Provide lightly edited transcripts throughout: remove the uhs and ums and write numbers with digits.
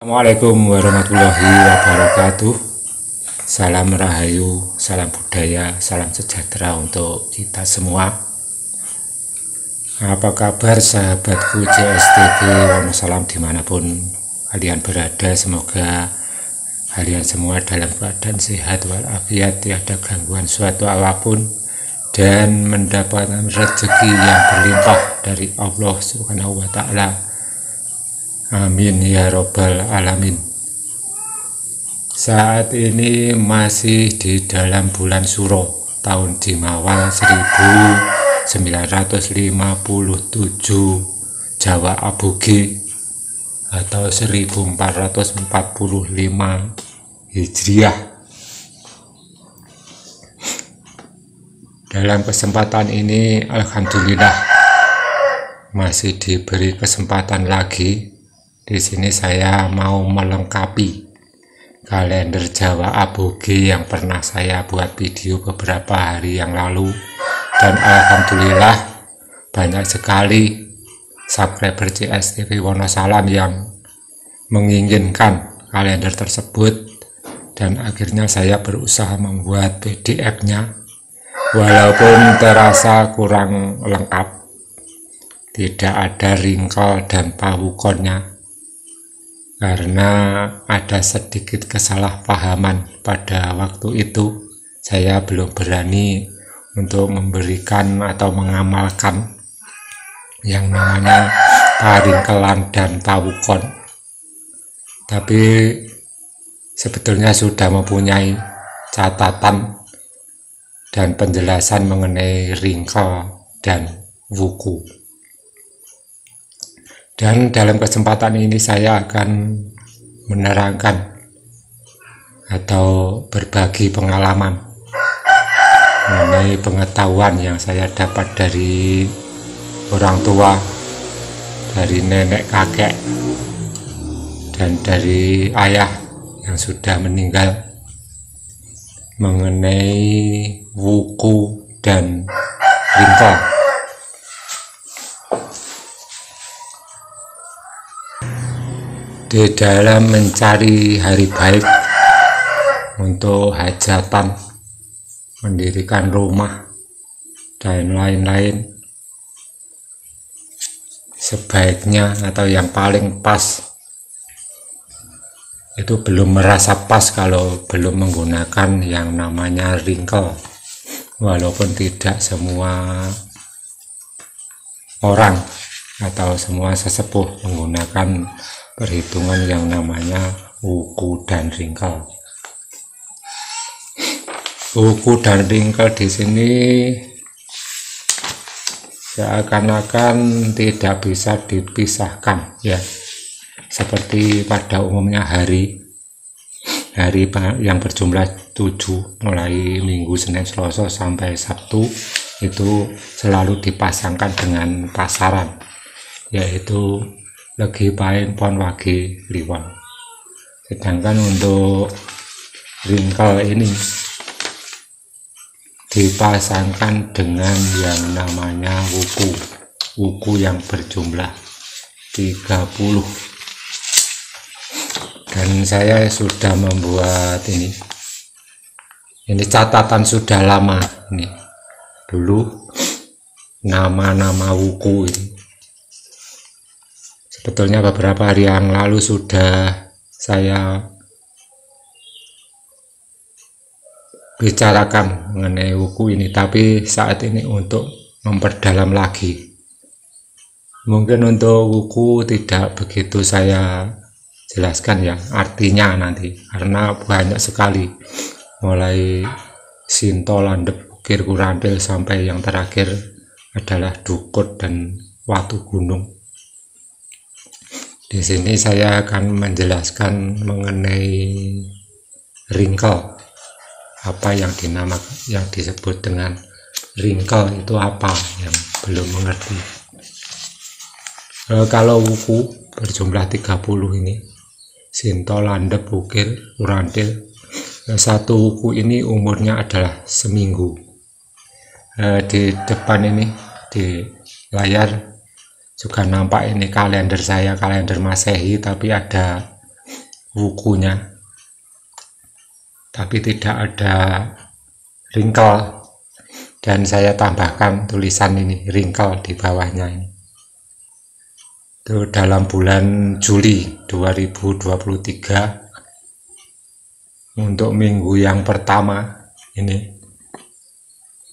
Assalamualaikum warahmatullahi wabarakatuh. Salam rahayu, salam budaya, salam sejahtera untuk kita semua. Apa kabar sahabatku JSTV Wonosalam dimanapun kalian berada? Semoga kalian semua dalam keadaan sehat walafiat, tiada gangguan suatu apapun, dan mendapatkan rezeki yang berlimpah dari Allah Subhanahu wa Ta'ala. Amin ya robbal alamin. Saat ini masih di dalam bulan Suro, tahun Dimawal 1957 Jawa Aboge atau 1445 Hijriah. Dalam kesempatan ini alhamdulillah masih diberi kesempatan lagi. Di sini saya mau melengkapi kalender Jawa Aboge yang pernah saya buat video beberapa hari yang lalu, dan alhamdulillah banyak sekali subscriber JSTV Wonosalam yang menginginkan kalender tersebut, dan akhirnya saya berusaha membuat PDF-nya walaupun terasa kurang lengkap, tidak ada wrinkle dan pawukonnya karena ada sedikit kesalahpahaman pada waktu itu. Saya belum berani untuk memberikan atau mengamalkan yang namanya paringkelan dan pawukon, tapi sebetulnya sudah mempunyai catatan dan penjelasan mengenai wrinkle dan wuku. Dan dalam kesempatan ini saya akan menerangkan atau berbagi pengalaman mengenai pengetahuan yang saya dapat dari orang tua, dari nenek kakek, dan dari ayah yang sudah meninggal mengenai wuku dan wrinkle. Di dalam mencari hari baik untuk hajatan, mendirikan rumah, dan lain-lain, sebaiknya atau yang paling pas itu belum merasa pas kalau belum menggunakan yang namanya wrinkle. Walaupun tidak semua orang atau semua sesepuh menggunakan perhitungan yang namanya wuku dan wrinkle. Wuku dan wrinkle di sini seakan-akan tidak bisa dipisahkan, ya. Seperti pada umumnya hari yang berjumlah 7, mulai Minggu, Senin, Selasa sampai Sabtu, itu selalu dipasangkan dengan pasaran, yaitu Legi Paing Pon Wage Kliwon. Sedangkan untuk wrinkle ini dipasangkan dengan yang namanya wuku yang berjumlah 30. Dan saya sudah membuat ini catatan sudah lama ini. Dulu nama-nama wuku ini sebetulnya beberapa hari yang lalu sudah saya bicarakan mengenai wuku ini, tapi saat ini untuk memperdalam lagi. Mungkin untuk wuku tidak begitu saya jelaskan ya artinya nanti, karena banyak sekali, mulai Sinto, Landep, Ukir, Kurantil, sampai yang terakhir adalah Dukut dan Watu Gunung. Di sini saya akan menjelaskan mengenai wrinkle. Apa yang disebut dengan wrinkle itu apa, yang belum mengerti. Kalau wuku berjumlah 30 ini, Sinto, Landep, Ukir, Kurantil, satu wuku ini umurnya adalah seminggu. Di depan ini di layar juga nampak ini kalender saya, kalender Masehi, tapi ada wukunya, tapi tidak ada wrinkle, dan saya tambahkan tulisan ini wrinkle di bawahnya ini. Itu dalam bulan Juli 2023 untuk minggu yang pertama ini.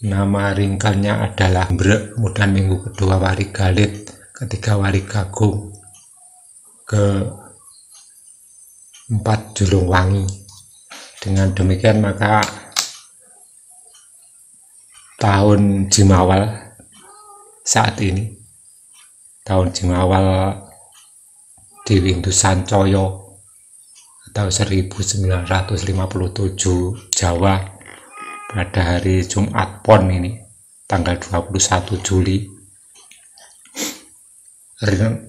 Nama wrinkle-nya adalah Brek, kemudian minggu kedua Wari Galit, ketiga Wari Gagung, keempat Julung Wangi. Dengan demikian maka tahun Jimawal saat ini, tahun Jimawal di Windu Sancoyo atau 1957 Jawa, pada hari Jumat Pon ini, tanggal 21 Juli,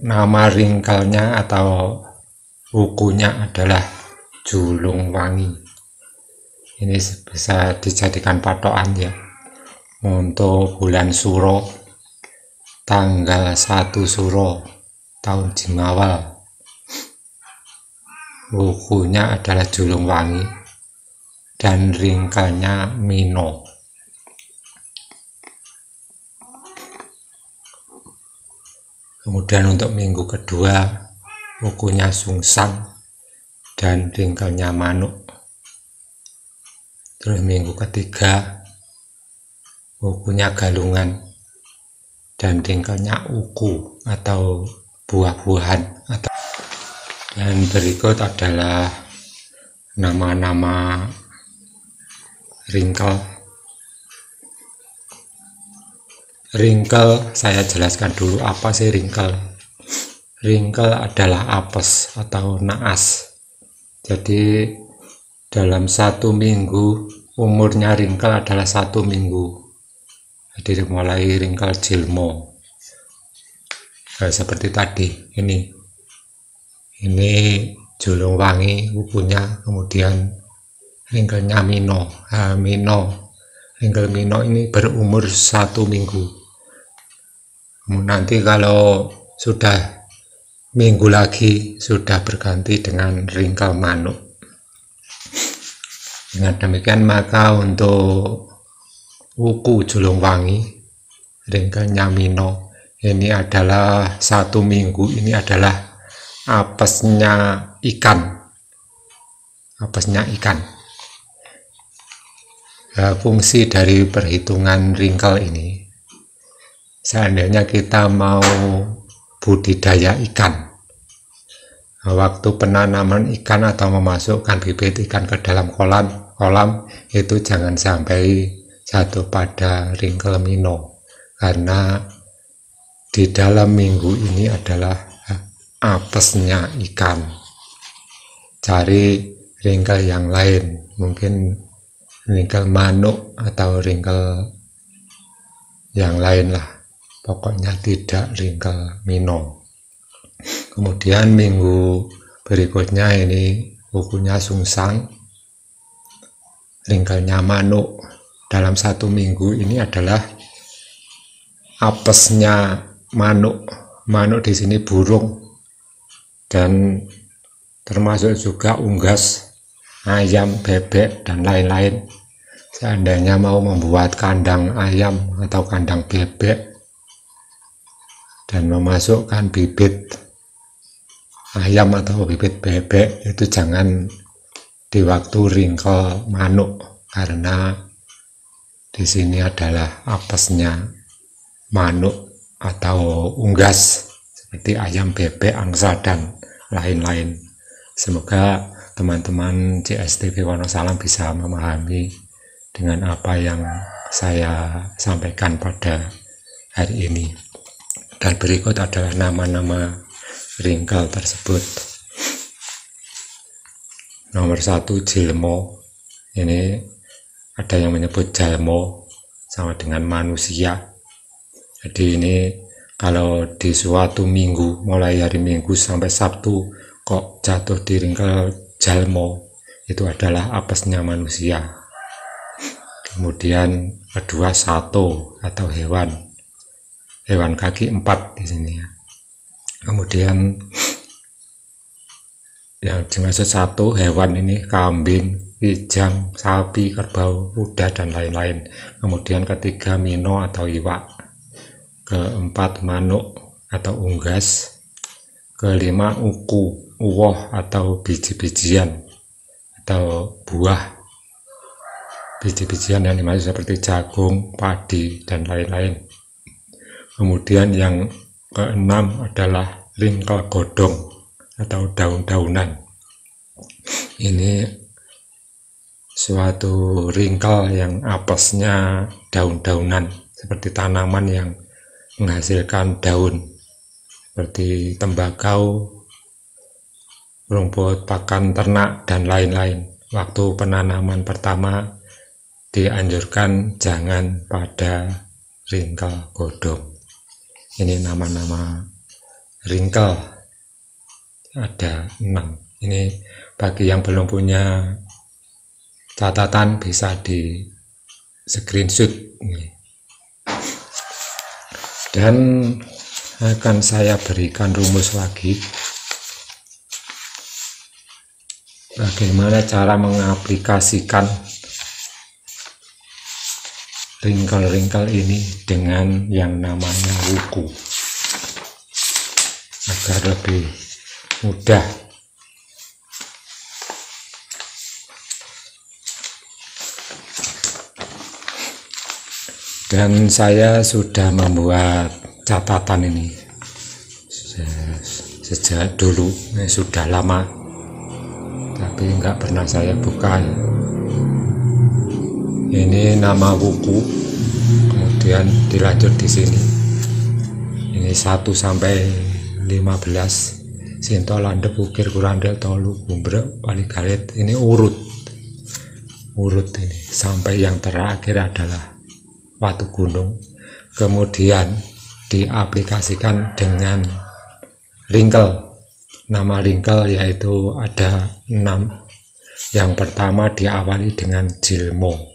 nama wrinkle-nya atau wukunya adalah Julung Wangi. Ini bisa dijadikan patokan ya untuk bulan Suro, tanggal 1 Suro tahun Jimawal, wukunya adalah Julung Wangi dan wrinkle-nya Mino. Kemudian untuk minggu kedua wukunya Sungsang dan wrinkle-nya Manuk. Terus minggu ketiga wukunya Galungan dan wrinkle-nya Uku atau buah-buahan. Dan berikut adalah nama-nama wrinkle. Saya jelaskan dulu apa sih wrinkle. Wrinkle adalah apes atau naas. Jadi dalam 1 minggu umurnya wrinkle adalah 1 minggu. Jadi mulai wrinkle jilmo seperti tadi ini Julung Wangi wukunya, kemudian wrinkle-nya Mino. Wrinkle Mino ini berumur 1 minggu. Nanti kalau sudah minggu lagi sudah berganti dengan wrinkle Manuk. Dengan demikian maka untuk wuku Julung Wangi, wrinkle-nya Mino, ini adalah 1 minggu, ini adalah apesnya ikan. Fungsi dari perhitungan wrinkle ini, seandainya kita mau budidaya ikan, waktu penanaman ikan atau memasukkan bibit ikan ke dalam kolam itu jangan sampai jatuh pada wrinkle Mino, karena di dalam minggu ini adalah apesnya ikan. Cari wrinkle yang lain, mungkin wrinkle Manuk atau wrinkle yang lain lah, pokoknya tidak wrinkle Mino. Kemudian minggu berikutnya ini wukunya Sungsang, wrinkle-nya Manuk. Dalam 1 minggu ini adalah apesnya Manuk. Manuk di sini burung, dan termasuk juga unggas, ayam, bebek, dan lain-lain. Seandainya mau membuat kandang ayam atau kandang bebek dan memasukkan bibit ayam atau bibit bebek, itu jangan di waktu wrinkle Manuk, karena di sini adalah apesnya Manuk atau unggas seperti ayam, bebek, angsa, dan lain-lain. Semoga teman-teman CSTV Wonosalam bisa memahami dengan apa yang saya sampaikan pada hari ini. Dan berikut adalah nama-nama wrinkle tersebut. Nomor 1 Jilmo. Ini ada yang menyebut Jalmo sama dengan manusia. Jadi ini kalau di suatu minggu, mulai hari Minggu sampai Sabtu kok jatuh di wrinkle Jalmo, itu adalah apesnya manusia. Kemudian kedua Sato atau hewan kaki 4 di sini ya. Kemudian yang dimaksud satu hewan ini kambing, kijang, sapi, kerbau, kuda, dan lain-lain. Kemudian ketiga mino atau iwak, keempat manuk atau unggas, kelima uku, uwoh atau biji-bijian atau buah. Biji-bijian yang dimaksud seperti jagung, padi, dan lain-lain. Kemudian yang keenam adalah ringkel godong atau daun-daunan. Ini suatu ringkel yang apesnya daun-daunan, seperti tanaman yang menghasilkan daun, seperti tembakau, rumput pakan ternak, dan lain-lain. Waktu penanaman pertama dianjurkan jangan pada ringkel godong. Ini nama-nama ringkel, ada 6. Ini bagi yang belum punya catatan bisa di screenshot ini. Dan akan saya berikan rumus lagi bagaimana cara mengaplikasikan ringkel-ringkel ini dengan yang namanya wuku agar lebih mudah. Dan saya sudah membuat catatan ini sejak dulu, sudah lama, tapi nggak pernah saya buka. Ini nama wuku, kemudian dilanjut di sini. Ini 1 sampai 15. Sinto, landep, ukir, kurandel, tolu, gumbrek, waligalit. Ini urut ini sampai yang terakhir adalah Watu Gunung. Kemudian diaplikasikan dengan ringkel. Nama ringkel yaitu ada 6. Yang pertama diawali dengan jilmo.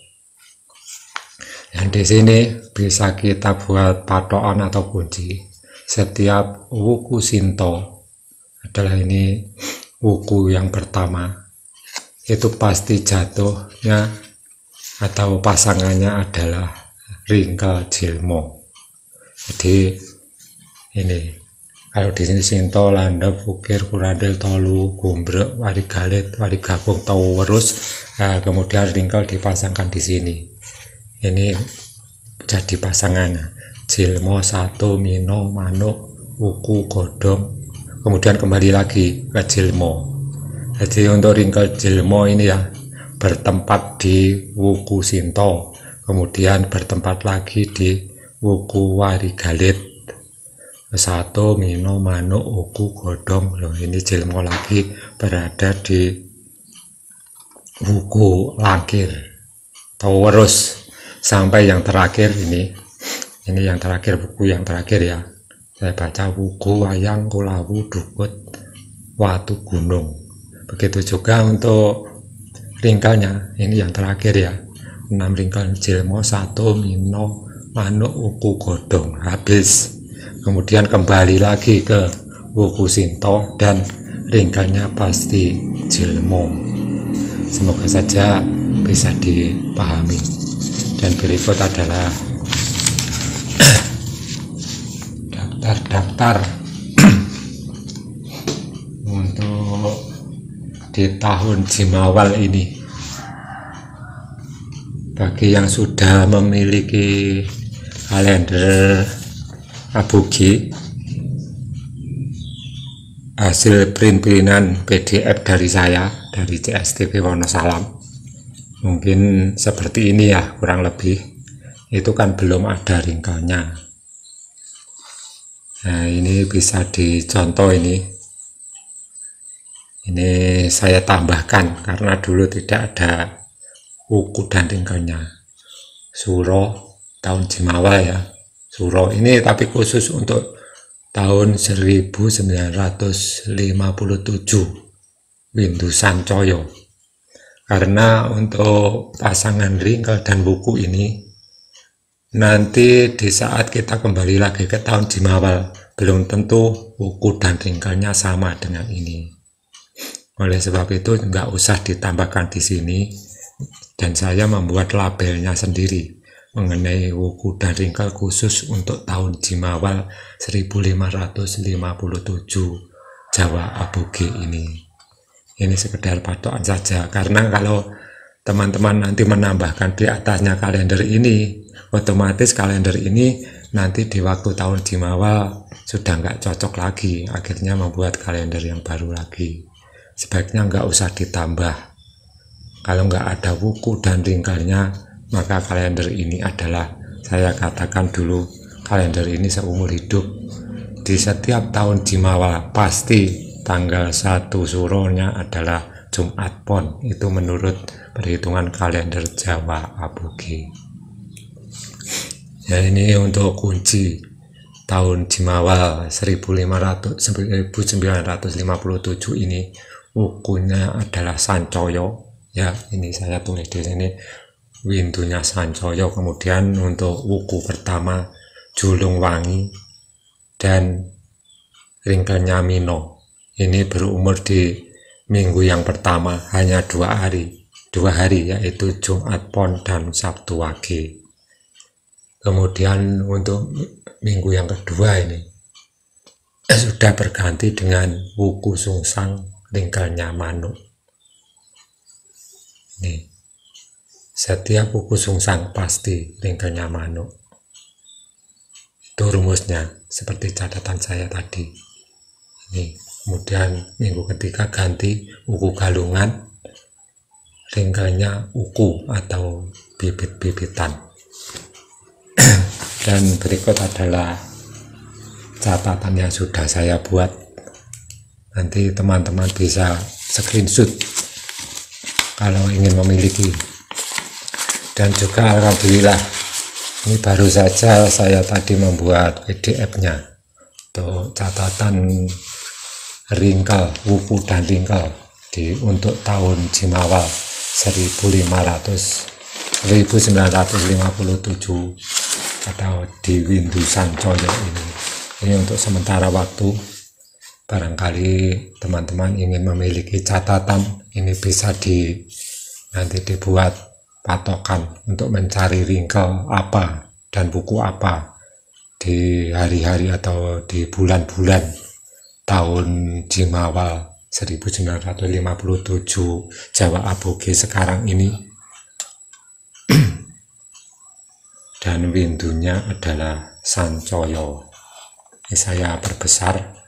Dan di sini bisa kita buat patokan atau kunci. Setiap wuku sinto adalah ini wuku yang pertama, itu pasti jatuhnya atau pasangannya adalah ringkel jilmo. Jadi ini kalau di sini sinto, landep, ukir, kurandel, tolu, gumbrek, waligalit, waligabung, tawerus. Nah, kemudian ringkel dipasangkan di sini. Ini jadi pasangannya jilmo, 1, mino, manuk, wuku, godong, kemudian kembali lagi ke jilmo. Jadi untuk ringkel jilmo ini ya bertempat di wuku sinto, kemudian bertempat lagi di wuku waligalit, 1, mino, manuk, wuku, godong. Loh, ini jilmo lagi berada di wuku langkir, tawerus, sampai yang terakhir ini yang terakhir, buku yang terakhir ya, saya baca wuku, wayang, kulawu, dukut, watu gunung. Begitu juga untuk ringkelnya, ini yang terakhir ya, 6 ringkel jilmo, 1, mino, manuk, wuku, godong, habis. Kemudian kembali lagi ke wuku sinto dan ringkelnya pasti jilmo. Semoga saja bisa dipahami. Dan berikut adalah daftar-daftar untuk di tahun Jimawal ini. Bagi yang sudah memiliki kalender Abugi, hasil print-printan PDF dari saya, dari CSTP Wonosalam, mungkin seperti ini ya, kurang lebih. Itu kan belum ada ringkelnya. Nah, ini bisa dicontoh ini. Ini saya tambahkan karena dulu tidak ada wuku dan ringkelnya. Suro tahun Jimawal ya. Suro ini tapi khusus untuk tahun 1957 Windu Sancoyo. Karena untuk pasangan ringkel dan wuku ini nanti di saat kita kembali lagi ke tahun Jimawal belum tentu wuku dan ringkelnya sama dengan ini. Oleh sebab itu nggak usah ditambahkan di sini, dan saya membuat labelnya sendiri mengenai wuku dan ringkel khusus untuk tahun Jimawal 1557 Jawa Aboge ini. Ini sekedar patokan saja, karena kalau teman-teman nanti menambahkan di atasnya kalender ini, otomatis kalender ini nanti di waktu tahun Jimawal sudah nggak cocok lagi, akhirnya membuat kalender yang baru lagi. Sebaiknya nggak usah ditambah. Kalau nggak ada wuku dan ringkelnya, maka kalender ini adalah, saya katakan dulu, kalender ini seumur hidup. Di setiap tahun Jimawal pasti tanggal 1 suronya adalah Jumat Pon, itu menurut perhitungan kalender Jawa Aboge. Ya, ini untuk kunci tahun Jimawal 1957 ini. Wukunya adalah Sancoyo, ya ini saya tulis di sini, windunya Sancoyo. Kemudian untuk wuku pertama Julung Wangi dan ringkelnya Mino. Ini berumur di minggu yang pertama hanya 2 hari, yaitu Jumat Pon dan Sabtu Wage. Kemudian untuk minggu yang kedua ini sudah berganti dengan wuku Sungsang, ringkelnya Manuk. Nih, setiap wuku Sungsang pasti ringkelnya Manuk. Itu rumusnya seperti catatan saya tadi. Ini kemudian minggu ketiga ganti wuku Galungan, ringkelnya Uku atau bibit-bibitan. Dan berikut adalah catatan yang sudah saya buat. Nanti teman-teman bisa screenshot kalau ingin memiliki. Dan juga alhamdulillah, ini baru saja saya tadi membuat PDF-nya untuk catatan ringkel, wuku dan ringkel untuk tahun Jimawal 1957 atau di windu Sancoyo ini. Ini untuk sementara waktu. Barangkali teman-teman ingin memiliki catatan, ini bisa nanti dibuat patokan untuk mencari ringkel apa dan buku apa di hari-hari atau di bulan-bulan tahun Jimawal 1957 Jawa Aboge sekarang ini. Dan windunya adalah Sancoyo. Ini saya perbesar.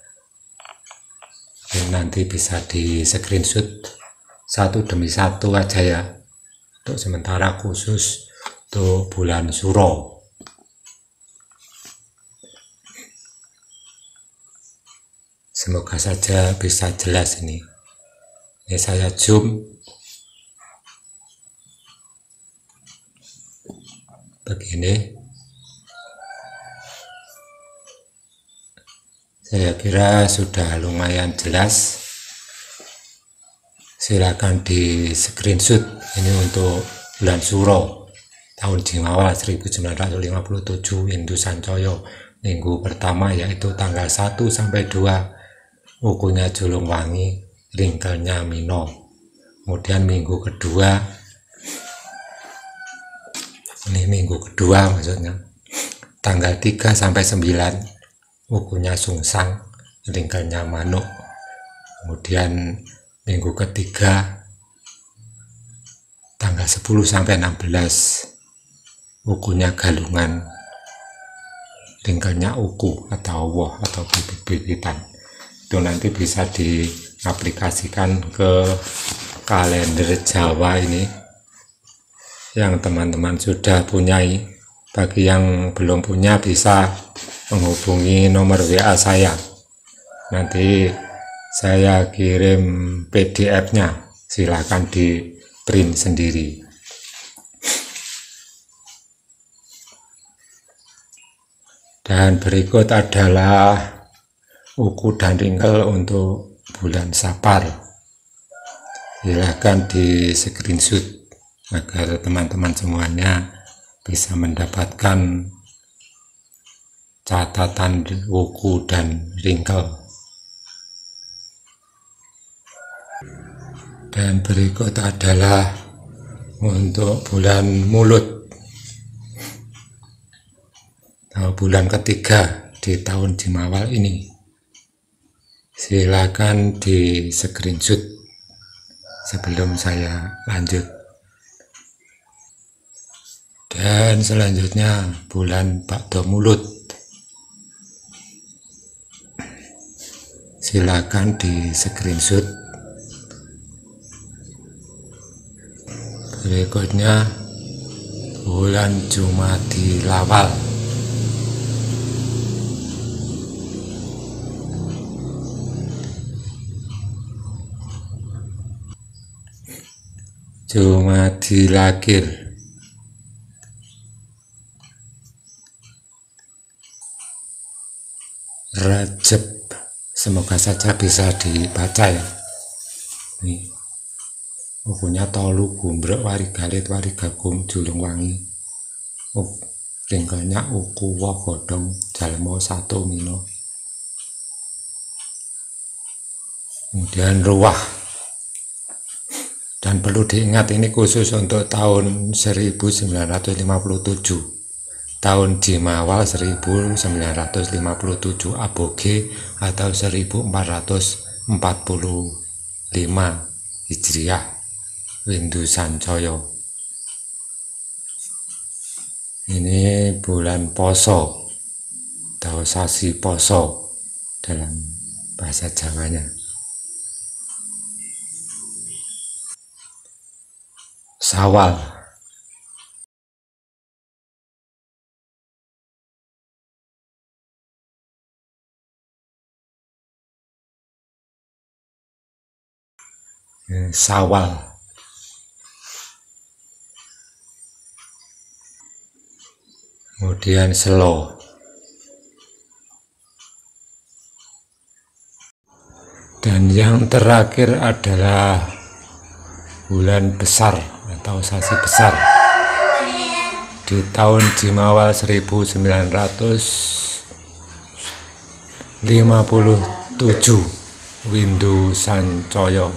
Ini nanti bisa di screenshot satu demi satu aja ya, untuk sementara khusus untuk bulan Suro. Semoga saja bisa jelas ini. Ini saya zoom begini. Saya kira sudah lumayan jelas. Silakan di screenshot. Ini untuk bulan Suro tahun Jimawal 1957 windu Sancoyo. Minggu pertama yaitu tanggal 1 sampai 2 wukunya Julung Wangi, ringkelnya Mino. Kemudian minggu kedua, ini minggu kedua maksudnya, tanggal 3 sampai 9 wukunya Sungsang, ringkelnya Manuk. Kemudian minggu ketiga tanggal 10 sampai 16 wukunya Galungan, ringkelnya Uku atau woh atau bibit-bibitan. Itu nanti bisa diaplikasikan ke kalender Jawa ini yang teman-teman sudah punyai. Bagi yang belum punya bisa menghubungi nomor WA saya. Nanti saya kirim PDF-nya, silakan di print sendiri. Dan berikut adalah wuku dan ringkel untuk bulan Sapar. Silakan di screenshot agar teman-teman semuanya bisa mendapatkan catatan wuku dan ringkel. Dan berikut adalah untuk bulan Mulut, bulan ketiga di tahun Jimawal ini. Silakan di screenshot sebelum saya lanjut. Dan selanjutnya bulan Bakdo Mulut, silakan di screenshot. Berikutnya bulan Jumadi Lawal, Jumadi Lakir, Rajab, semoga saja bisa dibaca ya. Nih bukunya Tolu Gumbrek Wari Galit Wari Gagung Julung Wangi, ringkelnya Uku Woh Godong Jalmo Satu Mino. Kemudian Ruwah, dan perlu diingat ini khusus untuk tahun 1957, tahun Jimawal 1957 Aboge atau 1445 Hijriah Windu Sancaya. Ini bulan Poso atau sasi Poso dalam bahasa Jawanya. Sawal, Sawal, kemudian Selo, dan yang terakhir adalah bulan Besar atau sasi Besar di tahun Jimawal 1957 Windu Sancaya.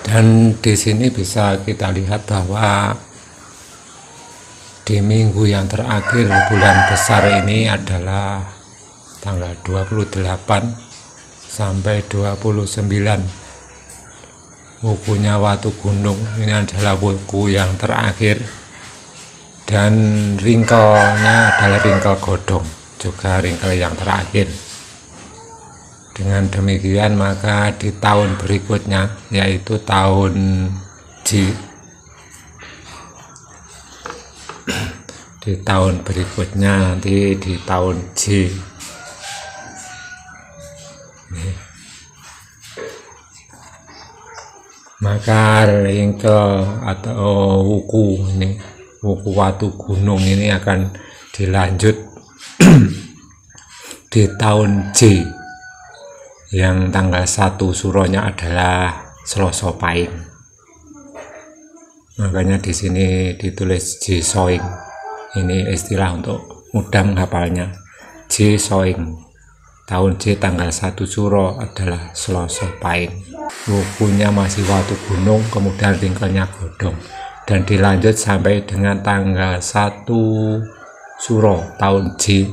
Dan di sini bisa kita lihat bahwa di minggu yang terakhir bulan Besar ini adalah tanggal 28 sampai 29. Wukunya Watu Gunung ini adalah wuku yang terakhir, dan ringkelnya adalah ringkel godong, juga ringkel yang terakhir. Dengan demikian maka di tahun berikutnya, yaitu tahun di tahun berikutnya nanti di tahun J, maka ringkel atau wuku ini, wuku Watu Gunung ini akan dilanjut di tahun J, yang tanggal 1 suronya adalah Selasa Pahing. Makanya di sini ditulis J Soing. Ini istilah untuk mudah menghafalnya. J Soing. Tahun J tanggal 1 suro adalah Selasa Pahing. Wukunya masih Watu Gunung, kemudian ringkelnya godong, dan dilanjut sampai dengan tanggal 1 suro tahun J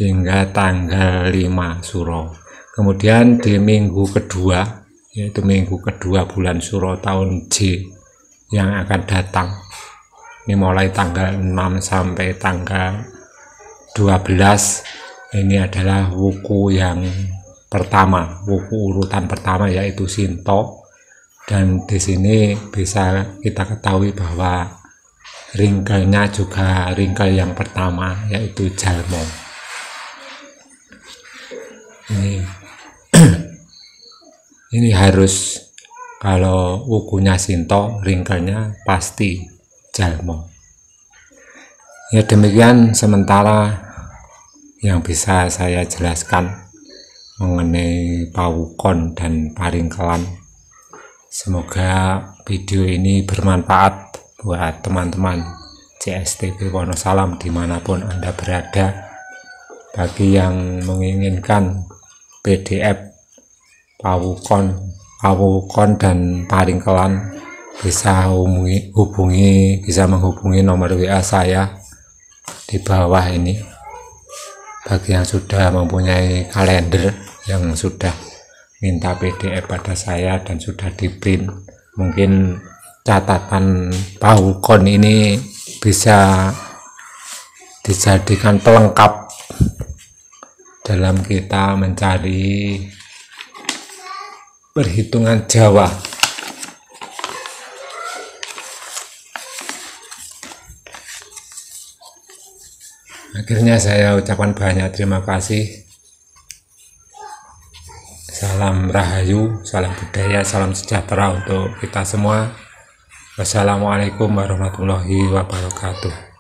hingga tanggal 5 suro. Kemudian di minggu kedua, yaitu minggu kedua bulan Suro tahun J yang akan datang, ini mulai tanggal 6 sampai tanggal 12, ini adalah wuku yang pertama, wuku urutan pertama, yaitu Sinto. Dan di sini bisa kita ketahui bahwa ringkelnya juga ringkel yang pertama, yaitu Jalmo. Ini harus, kalau wukunya Sinto, ringkelnya pasti Jalmo. Ya, demikian sementara yang bisa saya jelaskan mengenai pawukon dan paringkelan. Semoga video ini bermanfaat buat teman-teman CSTB Wonosalam dimanapun Anda berada. Bagi yang menginginkan PDF pawukon pawukon dan paringkelan bisa bisa menghubungi nomor WA saya di bawah ini. Bagi yang sudah mempunyai kalender yang sudah minta PDF pada saya dan sudah di print, mungkin catatan pawukon ini bisa dijadikan pelengkap dalam kita mencari perhitungan Jawa. Akhirnya saya ucapkan banyak terima kasih. Salam Rahayu, salam budaya, salam sejahtera untuk kita semua. Wassalamualaikum warahmatullahi wabarakatuh.